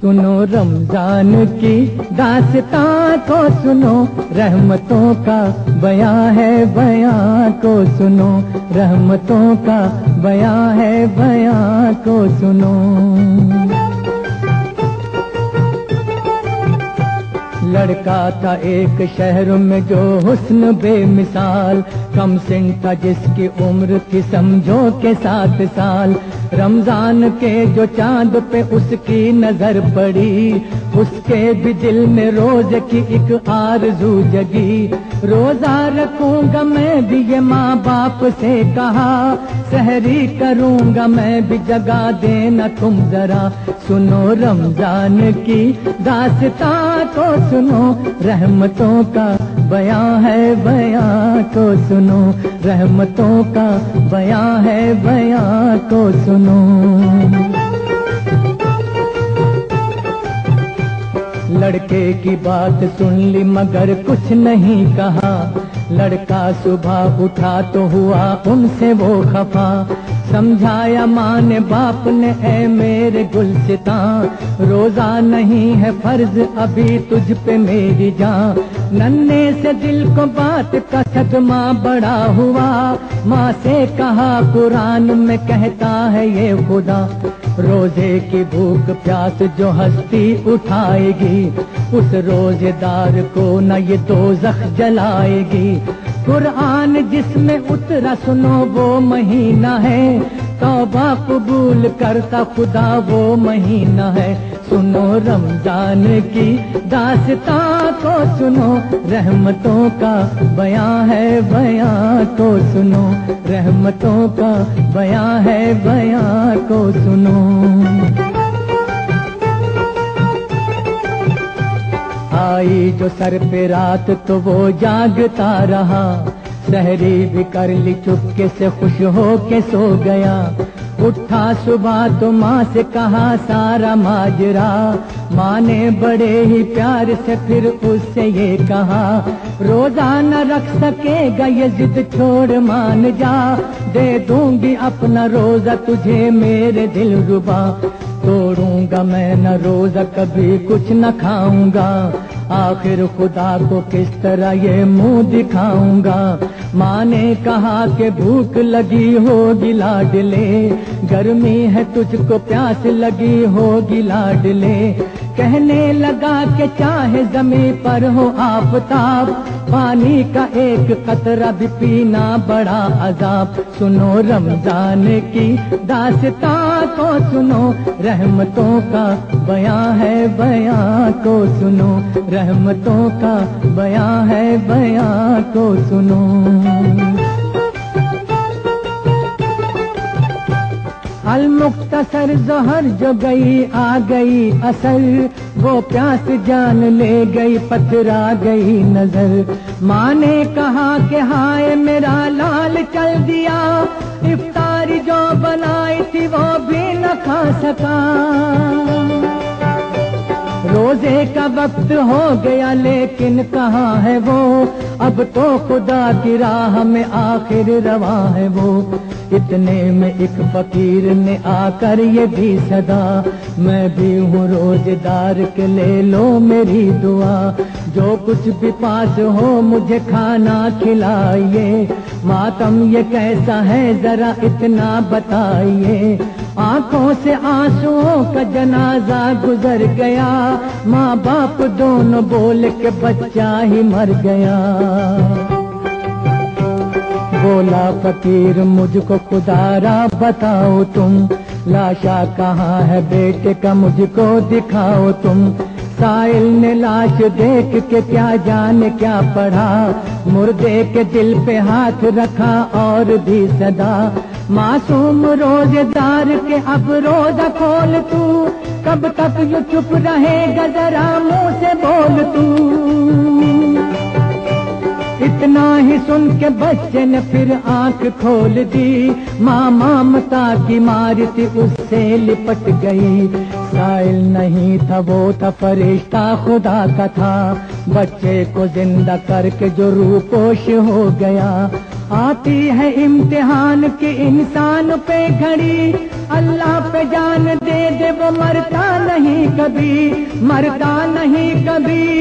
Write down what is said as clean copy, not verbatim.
सुनो रमजान की दास्तां को सुनो, रहमतों का बयां है बयां को सुनो, रहमतों का बयां है बयां को सुनो। लड़का था एक शहर में जो हुस्न बेमिसाल, कम सिन था जिसकी उम्र थी समझो के 7 साल। रमजान के जो चांद पे उसकी नजर पड़ी, उसके भी दिल में रोज की एक आरज़ू जगी। रोजा रखूंगा मैं भी ये माँ बाप से कहा, सहरी करूंगा मैं भी जगा देना तुम जरा। सुनो रमजान की दास्तां को सुनो, रहमतों का बयां है बयां को सुनो, रहमतों का बयां है बयां को सुनो। लड़के की बात सुन ली मगर कुछ नहीं कहा, लड़का सुबह उठा तो हुआ उनसे वो खफा। समझाया माँ ने बाप ने ऐ मेरे गुलसितां, रोजा नहीं है फर्ज अभी तुझ पे मेरी जान। नन्हे से दिल को बात का सदमा बड़ा हुआ, माँ से कहा कुरान में कहता है ये खुदा। रोजे की भूख प्यास जो हस्ती उठाएगी, उस रोजेदार को न ये दोज़ख जलाएगी। कुरान जिसमें उतरा सुनो वो महीना है, तौबा कबूल करता खुदा वो महीना है। सुनो रमजान की दास्तां को सुनो, रहमतों का बयां है बयां को सुनो, रहमतों का बयां है बयां को सुनो। आई जो सर पे रात तो वो जागता रहा, सहरी भी कर ली चुपके से खुश हो के सो गया। उठा सुबह तो माँ से कहा सारा माजरा, माँ ने बड़े ही प्यार से फिर उससे ये कहा, रोजा न रख सकेगा ये जिद छोड़ मान जा, दे दूंगी अपना रोजा तुझे मेरे दिल रुबा। तोड़ूंगा मैं न रोजा कभी कुछ न खाऊंगा, आखिर खुदा को किस तरह ये मुंह दिखाऊंगा। माँ ने कहा कि भूख लगी होगी लाडले, गर्मी है तुझको प्यास लगी होगी लाडले। कहने लगा कि चाहे जमीन पर हो आफताब, पानी का एक कतरा भी पीना बड़ा अजाब। सुनो रमजान की दास्तां को सुनो, रहमतों का बयां है बयां को सुनो, रहमतों का बयां है बयां को सुनो। अल-मुख्तसर ज़हर जो गई आ गई असर, वो प्यास जान ले गई पथरा गई नजर। माँ ने कहा कि हाय मेरा लाल चल दिया, इफ्तारी जो बनाई थी वो भी न खा सका। रोजे का वक्त हो गया लेकिन कहाँ है वो, अब तो खुदा की राह में आखिर रवा है वो। इतने में एक फकीर ने आकर ये भी सदा, मैं भी हूँ रोजेदार के ले लो मेरी दुआ। जो कुछ भी पास हो मुझे खाना खिलाइए, मातम ये कैसा है जरा इतना बताइए। आंखों से आंसुओं का जनाजा गुजर गया, माँ बाप दोनों बोल के बच्चा ही मर गया। बोला फकीर मुझको खुदारा बताओ तुम, लाशा कहाँ है बेटे का मुझको दिखाओ तुम। साइल ने लाश देख के क्या जाने क्या पढ़ा, मुर्दे के दिल पे हाथ रखा और भी सदा। मासूम रोजेदार के अब रोजा खोल तू, कब तक ये चुप रहेगा जरा मुंह से बोल तू। इतना ही सुन के बच्चे ने फिर आंख खोल दी, माँ ममता की मार थी उससे लिपट गई। साइल नहीं था वो था फरिश्ता खुदा का था, बच्चे को जिंदा करके जो रूपोश हो गया। آتی ہے امتحان کی انسان پہ گھڑی، اللہ پہ جان دے دے وہ مرتا نہیں کبھی، مرتا نہیں کبھی۔